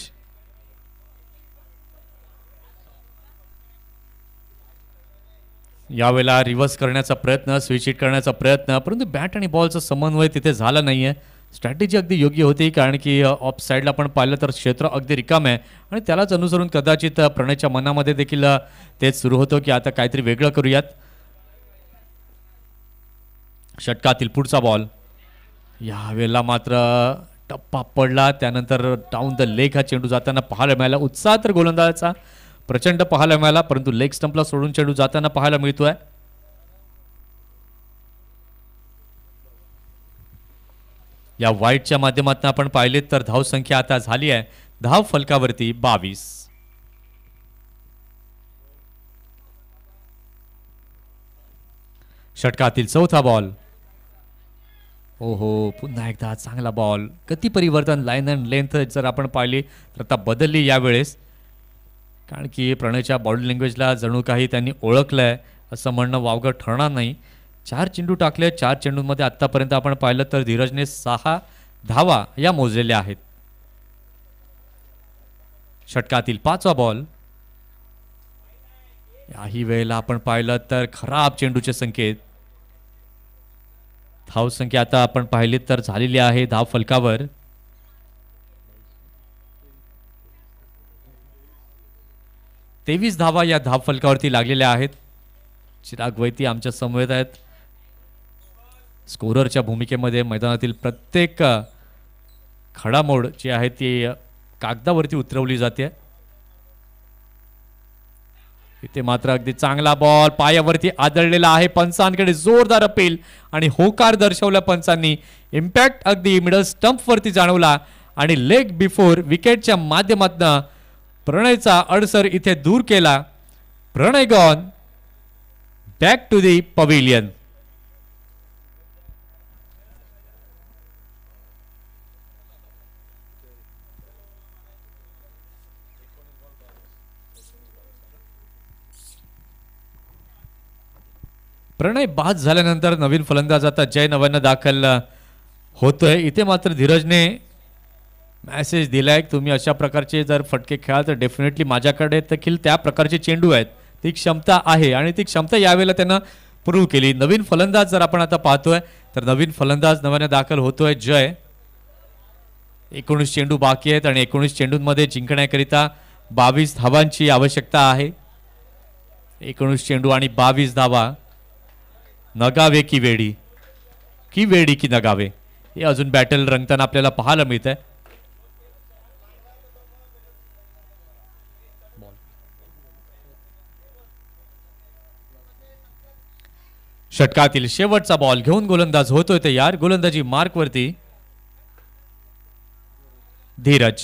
यावेळेला रिव्हर्स करण्याचा प्रयत्न, स्विच हिट करण्याचा प्रयत्न, परंतु बॅट आणि बॉलचा समन्वय तिथे झाला नाहीये. स्ट्रॅटेजी अगदी योग्य होती कारण की ऑफ साईडला आपण पाहिलं तर क्षेत्र अगदी रिकाम आहे आणि त्यालाच अनुसरून कदाचित प्रणयच्या मनामध्ये देखील तेच सुरू होतं की आता काहीतरी वेगळं करूयात. षटकातील पुढचा बॉल यावेळेला मात्र टप्पा पडला. त्यानंतर डाऊन द लेग हा चेंडू जाताना पाहायला मिळाला. उत्साह तर गोलंदाजाचा प्रचंड पाहायला मिळाला परंतु लेग स्टंपला सोडून चेंडू जाताना पाहायला मिळतोय. या वाईटच्या माध्यमातून आपण पाहिलेत तर धाव संख्या आता झाली आहे धाव फलकावरती 22. षटकातील चौथा बॉल. हो पुन्हा एकदा चांगला बॉल. गती परिवर्तन लाईन अँड लेंथ जर आपण पाहिली तर आता बदलली यावेळेस कारण की प्रणयच्या बॉडी लँग्वेजला जणू काही त्यांनी ओळखलंय असं म्हणणं वावगं ठरणार नाही. 4 चेंडू टाकले. 4 चेंडूंमध्ये आतापर्यंत आपण पाहिलं तर धीरजने 6 धावा या मोजलेल्या आहेत. षटकातील 5वा बॉल. याही वेळेला आपण पाहिलं तर खराब चेंडूचे संकेत. धाव संख्या आता आपण पाहिली तर झालेली आहे धाव फलकावर 23 धावा या धाव फलकावरती लागलेल्या आहेत. चिराग वैती आमच्या समवेत आहेत. स्कोररच्या भूमिकेमध्ये मैदानातील प्रत्येक घडामोड जी आहे ती कागदावरती उतरवली जाते. इथे मात्र अगदी चांगला बॉल पायावरती आदळलेला आहे. पंचांकडे जोरदार अपील आणि होकार दर्शवल्या पंचांनी. इम्पॅक्ट अगदी मिडल स्टंप वरती जाणवला आणि लेग बिफोर विकेटच्या माध्यमातून प्रणयचा अडसर इथे दूर केला. Pranay gone back to the pavilion. Pranay बाद झाल्यानंतर नवीन फलंदाज आता जय नव्यानं दाखल होतोय. इथे मात्र धीरजने मेसेज दिलाय तुम्ही अशा प्रकारचे जर फटके खेळाल तर डेफिनेटली माझ्याकडे देखील त्या प्रकारचे चेंडू आहेत. ती क्षमता आहे आणि ती क्षमता यावेळेला त्यांना प्रूव्ह केली. नवीन फलंदाज जर आपण आता पाहतोय तर नवीन फलंदाज नव्यानं दाखल होतोय जय. 19 चेंडू बाकी आहेत आणि 19 चेंडूंमध्ये जिंकण्याकरिता 22 धावांची आवश्यकता आहे. 19 चेंडू आणि 22 धावा. नगावे की वेडी, की वेडी की नगावे हे अजून बॅटल रंगताना आपल्याला पाहायला मिळतंय. षटकातील शेवटचा बॉल घेऊन गोलंदाज होतोय तयार. गोलंदाजी मार्क वरती धीरज.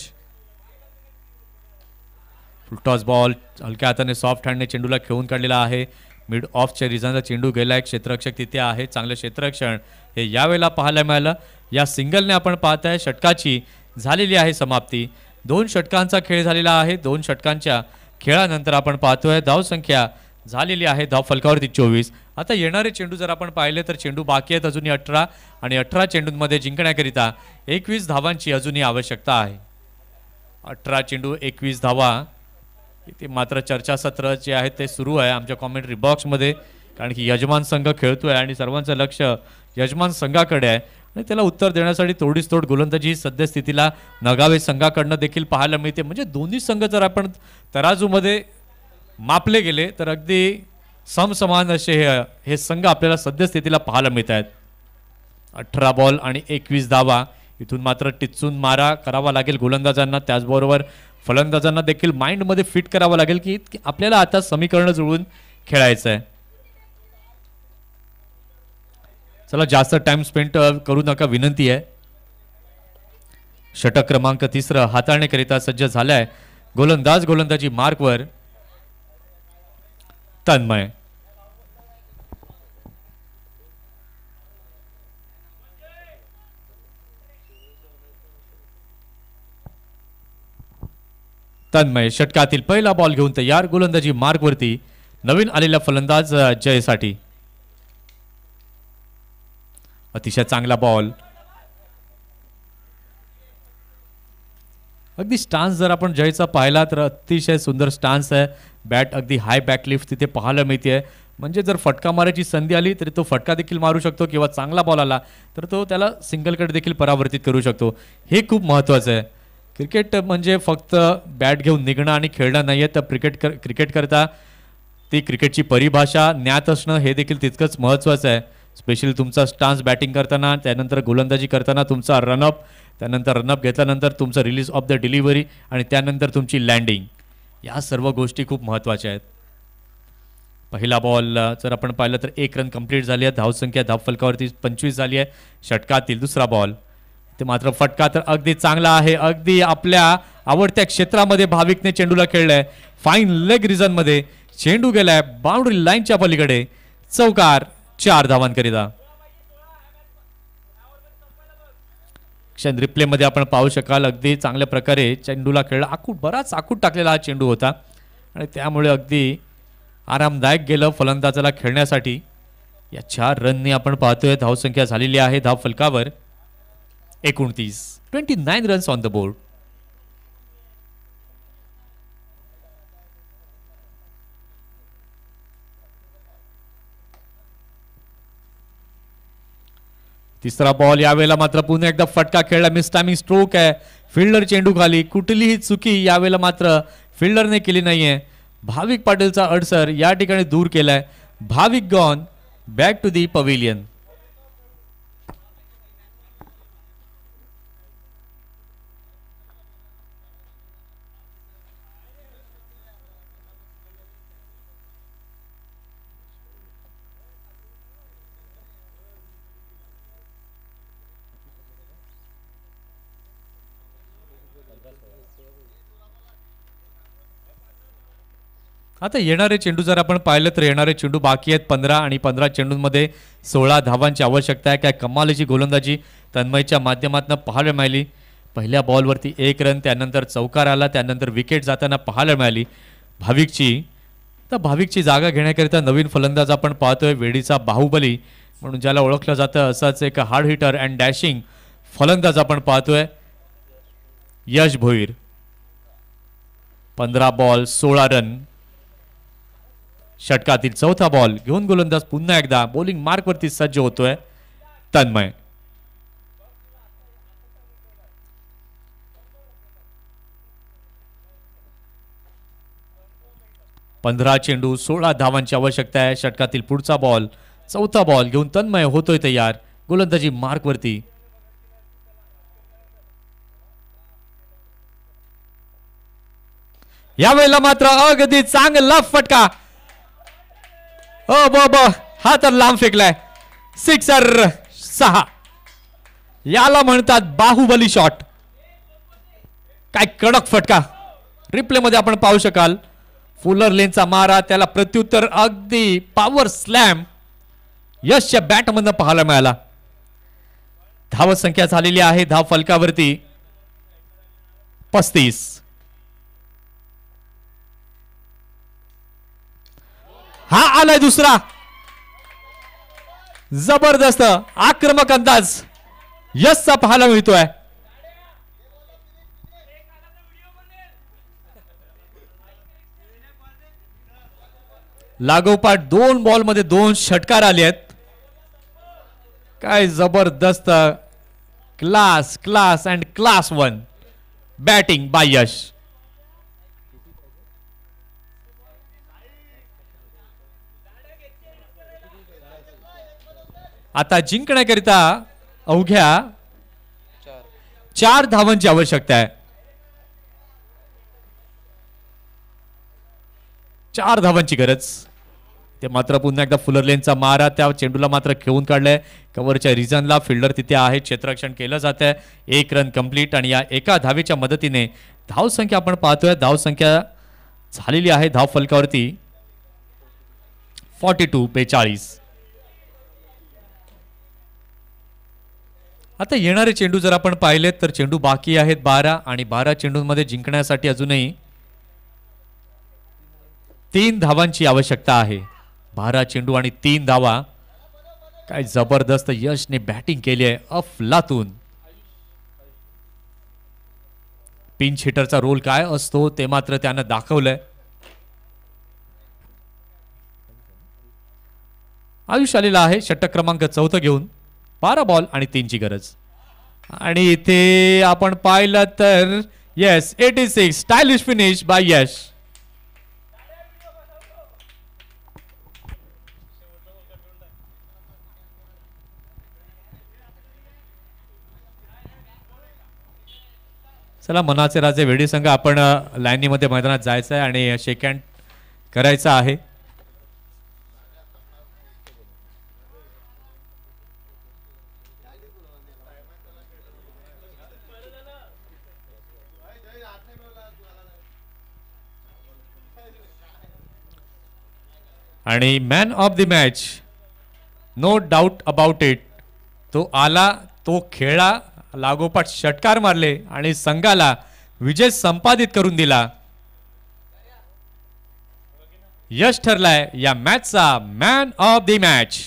फुलटॉस बॉल हलक्या हाताने सॉफ्ट हँडने चेंडूला खेळून काढलेला आहे. मिड ऑफच्या रिझनचा चेंडू गेला. एक क्षेत्ररक्षक तिथे आहे. चांगलं क्षेत्ररक्षण हे यावेळेला पाहायला मिळालं. या सिंगलने आपण पाहताय षटकाची झालेली आहे समाप्ती. 2 षटकांचा खेळ झालेला आहे. 2 षटकांच्या खेळानंतर आपण पाहतोय धावसंख्या झालेली आहे धाव फलकावरती 24. आता येणारे चेंडू जर आपण पाहिले तर चेंडू बाकी आहेत अजूनही 18 आणि 18 चेंडूंमध्ये जिंकण्याकरिता 21 धावांची अजूनही आवश्यकता आहे. 18 चेंडू 21 धावा. इथे मात्र चर्चासत्र जे आहे ते सुरू आहे आमच्या कॉमेंट्री बॉक्समध्ये, कारण की यजमान संघ खेळतोय आणि सर्वांचं लक्ष यजमान संघाकडे आहे आणि त्याला उत्तर देण्यासाठी तोडीस तोड गोलंदाजी सद्यस्थितीला नगावे संघाकडनं देखील पाहायला मिळते. म्हणजे दोन्ही संघ जर आपण तराजूमध्ये मापले गेले तर अगदी समसमान असे हे संघ आपल्याला सद्यस्थितीला पाहायला मिळत आहेत. 18 बॉल आणि 21 धावा. इथून मात्र टिचून मारा करावा लागेल गोलंदाजांना, त्याचबरोबर फलंदाजांना देखील माइंडमध्ये फिट करावं लागेल की आपल्याला आता समीकरण जुळवून खेळायचं आहे. चला जास्त टाइम स्पेंड करू नका विनंती आहे. षटक क्रमांक 3 हाताळण्याकरिता सज्ज झालाय गोलंदाज. गोलंदाजी मार्कवर तन्मय. तन्मय षटकातील पहिला बॉल घेऊन तयार. गोलंदाजी मार्कवरती नवीन आलेला फलंदाज जयसाठी. अतिशय चांगला बॉल. अगदी स्टान्स जर आपण जयचा पाहिला तर अतिशय सुंदर स्टान्स आहे. बॅट अगदी हाय बॅकलिफ्ट तिथे पाहायला मिळते. म्हणजे जर फटका मारायची संधी आली तरी तो फटका देखील मारू शकतो किंवा चांगला बॉल आला तर तो त्याला सिंगलकडे देखील परावर्तित करू शकतो. हे खूप महत्त्वाचं आहे. क्रिकेट म्हणजे फक्त बॅट घेऊन निघणं आणि खेळणं नाही आहे, तर क्रिकेट करता ती क्रिकेटची परिभाषा ज्ञात असणं हे देखील तितकंच महत्त्वाचं आहे. स्पेशली तुमचा स्टान्स बॅटिंग करताना, त्यानंतर गोलंदाजी करताना तुमचा रनअप, त्यानंतर रनअप घेतल्यानंतर तुमचं रिलीज ऑफ द डिलिव्हरी आणि त्यानंतर तुमची लँडिंग, या सर्व गोष्टी खूप महत्त्वाच्या आहेत. पहिला बॉल जर आपण पाहिलं तर 1 रन कंप्लीट झाली आहे. धावसंख्या धावफलकावरती 25 झाली आहे. षटकातील दुसरा बॉल. ते मात्र फटका तर अगदी चांगला आहे. अगदी आपल्या आवडत्या क्षेत्रामध्ये भाविकने चेंडूला खेळलाय. फाईन लेग रिजन मध्ये चेंडू गेलाय बाउंड्री लाईनच्या पलीकडे. चौकार. 4 धावांकरिता. क्षण रिप्ले मध्ये आपण पाहू शकाल अगदी चांगल्या प्रकारे चेंडूला खेळला. बराच आखूट टाकलेला हा चेंडू होता आणि त्यामुळे अगदी आरामदायक गेलं फलंदाजाला खेळण्यासाठी. या 4 रननी आपण पाहतोय धावसंख्या झालेली आहे धाव फलकावर 29 रन्स ऑन द बोर्ड. तिसरा बॉल यावेळेला मात्र पुन्हा एकदा फटका खेळला. मिस टायमिंग स्ट्रोक आहे. फिल्डर चेंडू खाली. कुठलीही चुकी यावेळेला मात्र फिल्डरने केली नाहीये. भाविक पाटीलचा अडसर या ठिकाणी दूर केलाय. Bhavik gone back to the pavilion. आता येणारे चेंडू जर आपण पाहिलं तर येणारे चेंडू बाकी आहेत 15 आणि 15 चेंडूंमध्ये 16 धावांची आवश्यकता आहे. काय कमालीची गोलंदाजी तन्मयच्या माध्यमातून पाहायला मिळाली. पहिल्या बॉलवरती 1 रन, त्यानंतर चौकार आला, त्यानंतर विकेट जाताना पाहायला मिळाली भाविकची जागा घेण्याकरिता नवीन फलंदाज आपण पाहतोय. वेडीचा बाहुबली म्हणून ज्याला ओळखलं जातं असाच एक हार्ड हिटर अँड डॅशिंग फलंदाज आपण पाहतोय यश भोईर. 15 ball 16 run. षटकातील चौथा बॉल घेऊन गोलंदाज पुन्हा एकदा बॉलिंग मार्कवरती सज्ज होतोय तन्मय. पंधरा चेंडू 16 धावांची आवश्यकता आहे. षटकातील पुढचा बॉल चौथा बॉल घेऊन तन्मय होतोय तयार गोलंदाजी मार्कवरती. यावेळेला मात्र अगदी चांगला फटका. हा तर लांब फेकलाय. 6 याला म्हणतात बाहुबली शॉट. काय कडक फटका. रिप्ले मध्ये आपण पाहू शकाल. फुलर लेनचा मारा, त्याला प्रत्युत्तर अगदी पॉवर स्लॅम यशच्या बॅट मधनं पाहायला मिळाला. धाव संख्या झालेली आहे धाव फलकावरती 35. हा आलाय दुसरा. जबरदस्त आक्रमक अंदाज यशचा पाहायला मिळतोय. लागोपाठ 2 बॉल मध्ये 2 षटकार आले आहेत. काय जबरदस्त class class and class 1 batting by Yash. आता जिंकण्याकरिता अवघ्या 4 धावांची आवश्यकता आहे. 4 धावांची गरज. ते मात्र पुन्हा एकदा फुलरलेनचा मारा त्या चेंडूला मात्र खेळून काढलाय. कव्हरच्या रिजनला फिल्डर तिथे आहे. क्षेत्ररक्षण केलं जात आहे. 1 रन कंप्लीट आणि या एका धावेच्या मदतीने धावसंख्या आपण पाहतोय. धावसंख्या झालेली आहे धाव फलकावरती 42-42. आता येणारे चेंडू जर आपण पाहिलेत तर चेंडू बाकी आहेत 12 आणि 12 चेंडूंमध्ये जिंकण्यासाठी अजूनही 3 धावांची आवश्यकता आहे. 12 चेंडू आणि 3 धावा. काय जबरदस्त यशने बॅटिंग केली आहे. अफलातून. पिंच हिटरचा रोल काय असतो ते मात्र त्यानं दाखवलंय. आयुष आलेला आहे षटक क्रमांक 4 घेऊन. 12 बॉल आणि 3 ची गरज. आणि इथे आपण पाहिलं तर येस 86 स्टायलिश फिनिश बाय यश. चला मनाचे राजे वेडी संघ आपण लाईनीमध्ये मैदानात जायचं आहे आणि शेक हँड करायचा आहे. आणि man of the match no doubt about it तो आला. तो खेळला लागोपाठ षटकार मारले आणि संघाला विजय संपादित करून दिला. यश ठरलाय या मॅचचा मॅन ऑफ द मॅच.